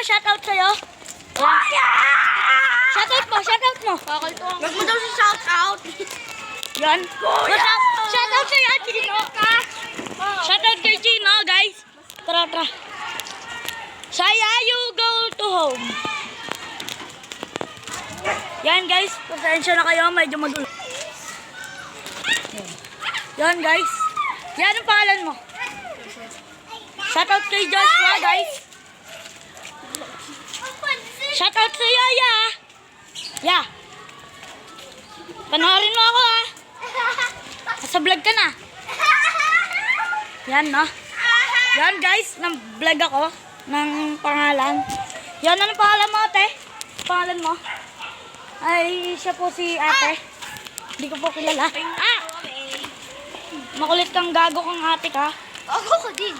shoutout sa'yo. Shoutout mo. Wag mo daw si shoutout. Yan. Shoutout sa'yo, Chino. Shoutout kay Chino, guys. Tara. Saya, you go to home. Yan, guys. Pasensya na kayo. Medyo magulo. Yan, guys. Yan ang pangalan mo. Shoutout kay Joshua, guys. Shoutout sa Yaya. Ya. Panoorin mo ako, ha. Nasa vlog ka na. Yan, no. Yan, guys. Nag-vlog ako ng pangalan. Yan, ano pangalan mo, ate? Pangalan mo? Ay, siya po si ate. Hindi ko po kilala. Ah! Makulit kang gago kang ate ka. Ako din.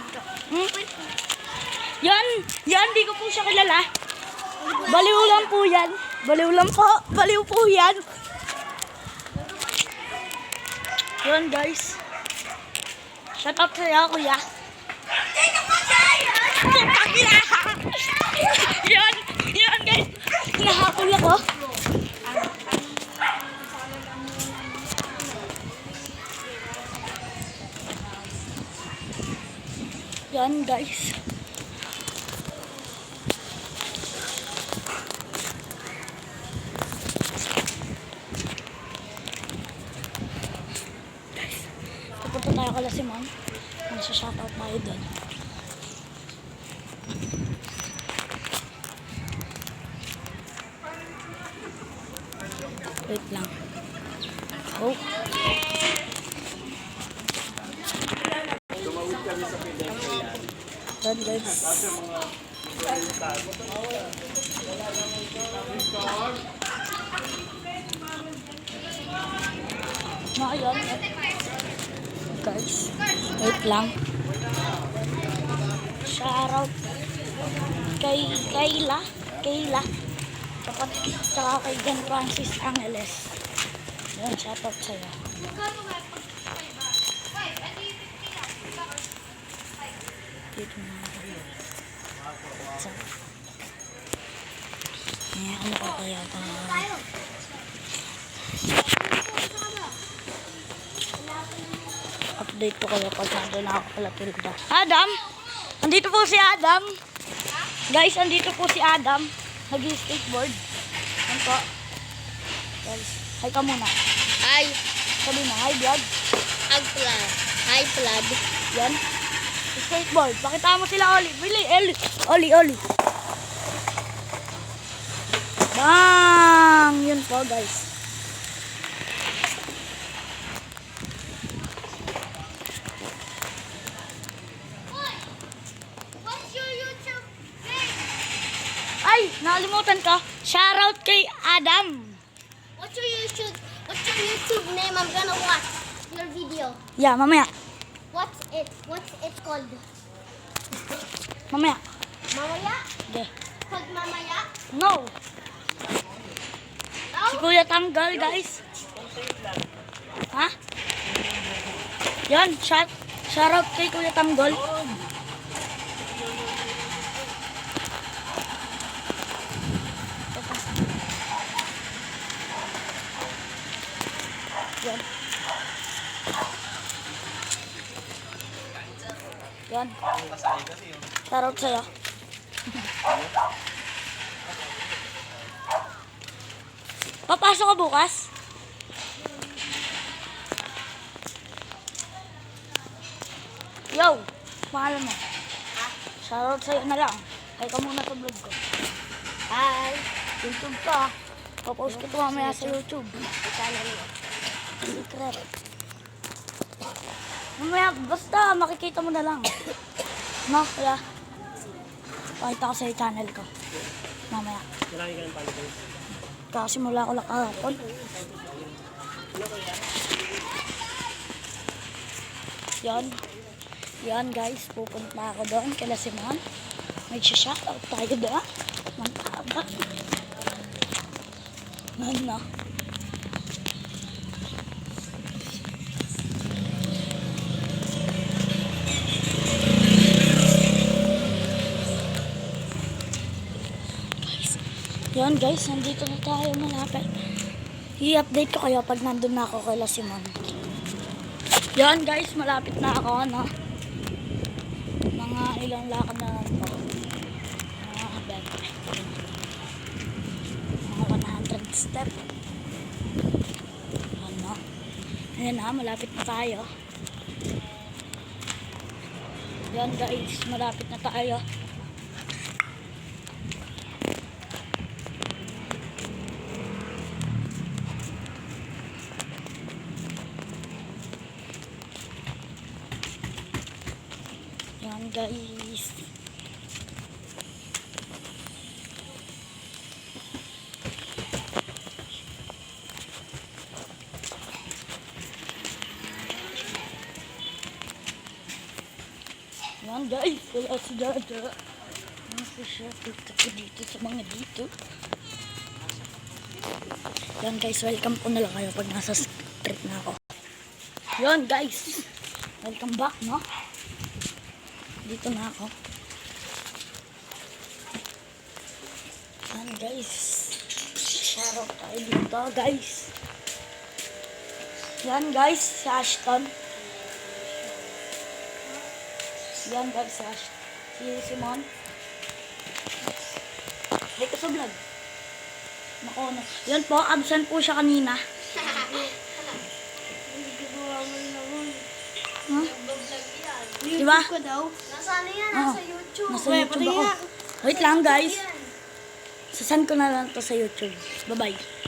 Yan, di ko po siya kilala. Baliw lang po yan. Baliw po yan. Yan, guys. Shut up sa'yo, kuya. Yan, guys. Nahapol ako. Yan, guys. Pupunta tayo kala si Ma'am. Nasa-shoutout tayo doon. Wait lang. Oh. Yan, guys. Ayan. Guys, wait lang. Shoutout kay Kayla. Tsaka kay Jan Francis Angeles. Yan, shoutout sa'yo. Dito na ako. So, ano ko kaya ba? Update ko kayo pag nandun ako pala Tilda. Adam! Andito po si Adam. Guys, andito po si Adam. Nag-skateboard. Yan po. Guys, hi ka muna. Hi. Sabi na, hi vlog. Hi, Vlad. Yan. Skateboard. Pakita mo sila, Oli. Oli. Bang! Yun po, guys. What's your YouTube name? Ay, nakalimutan ko. Shoutout kay Adam. What's your YouTube name? I'm gonna watch your video. Yeah, mamaya. What's it called? Mamaya. Mamaya? Okay. Called Mamaya? No. No? Si Kuya Tanggal, guys. Ha? Yan, shoutout kay Kuya Tanggol. Yan. Yan. Shoutout sa'yo. Papasok ka bukas? Yo, pangalan mo? Shoutout sa'yo na lang. Hi ka muna sa vlog ko. Hi. YouTube ka. Papost ko ito mamaya sa YouTube. Channel mo. Secret. Mamaya, basta makikita mo na lang. No, kaya pakita ko sa channel ko. Mamaya. Marami ka ng followers. Kasimula ko lang kahapon. Yan guys, pupunta ako doon kila Simon. May shoutout tayo doon. Mantaba. Ano? Yan guys, nandito na tayo malapit. I-update ko kayo pag nandun na ako kay Simon. Yan guys, malapit na ako, no? Mga ilang lakad na lang po. Mga 100 step. Ano? Ayan na, malapit na tayo. Yan guys, malapit na tayo. Yan guys. Yan guys, wala si Dada. Ano po siya? Dito ko dito sa mga dito. Yan guys, welcome po na lang kayo pag nasa street na ako. Yan guys, welcome back, no? Dito na ako. Yan guys, shoutout tayo dito guys. Yan guys, si Ashton. Yan guys, si Simon. Hey, ka sa vlog. Nako, no. Yan po, absent po siya kanina. Huh? Diba? ko daw. Nasa ano yan? Oh, Nasa YouTube. Nasa YouTube ako. Wait lang guys. Sasan ko na lang to sa YouTube. Bye-bye.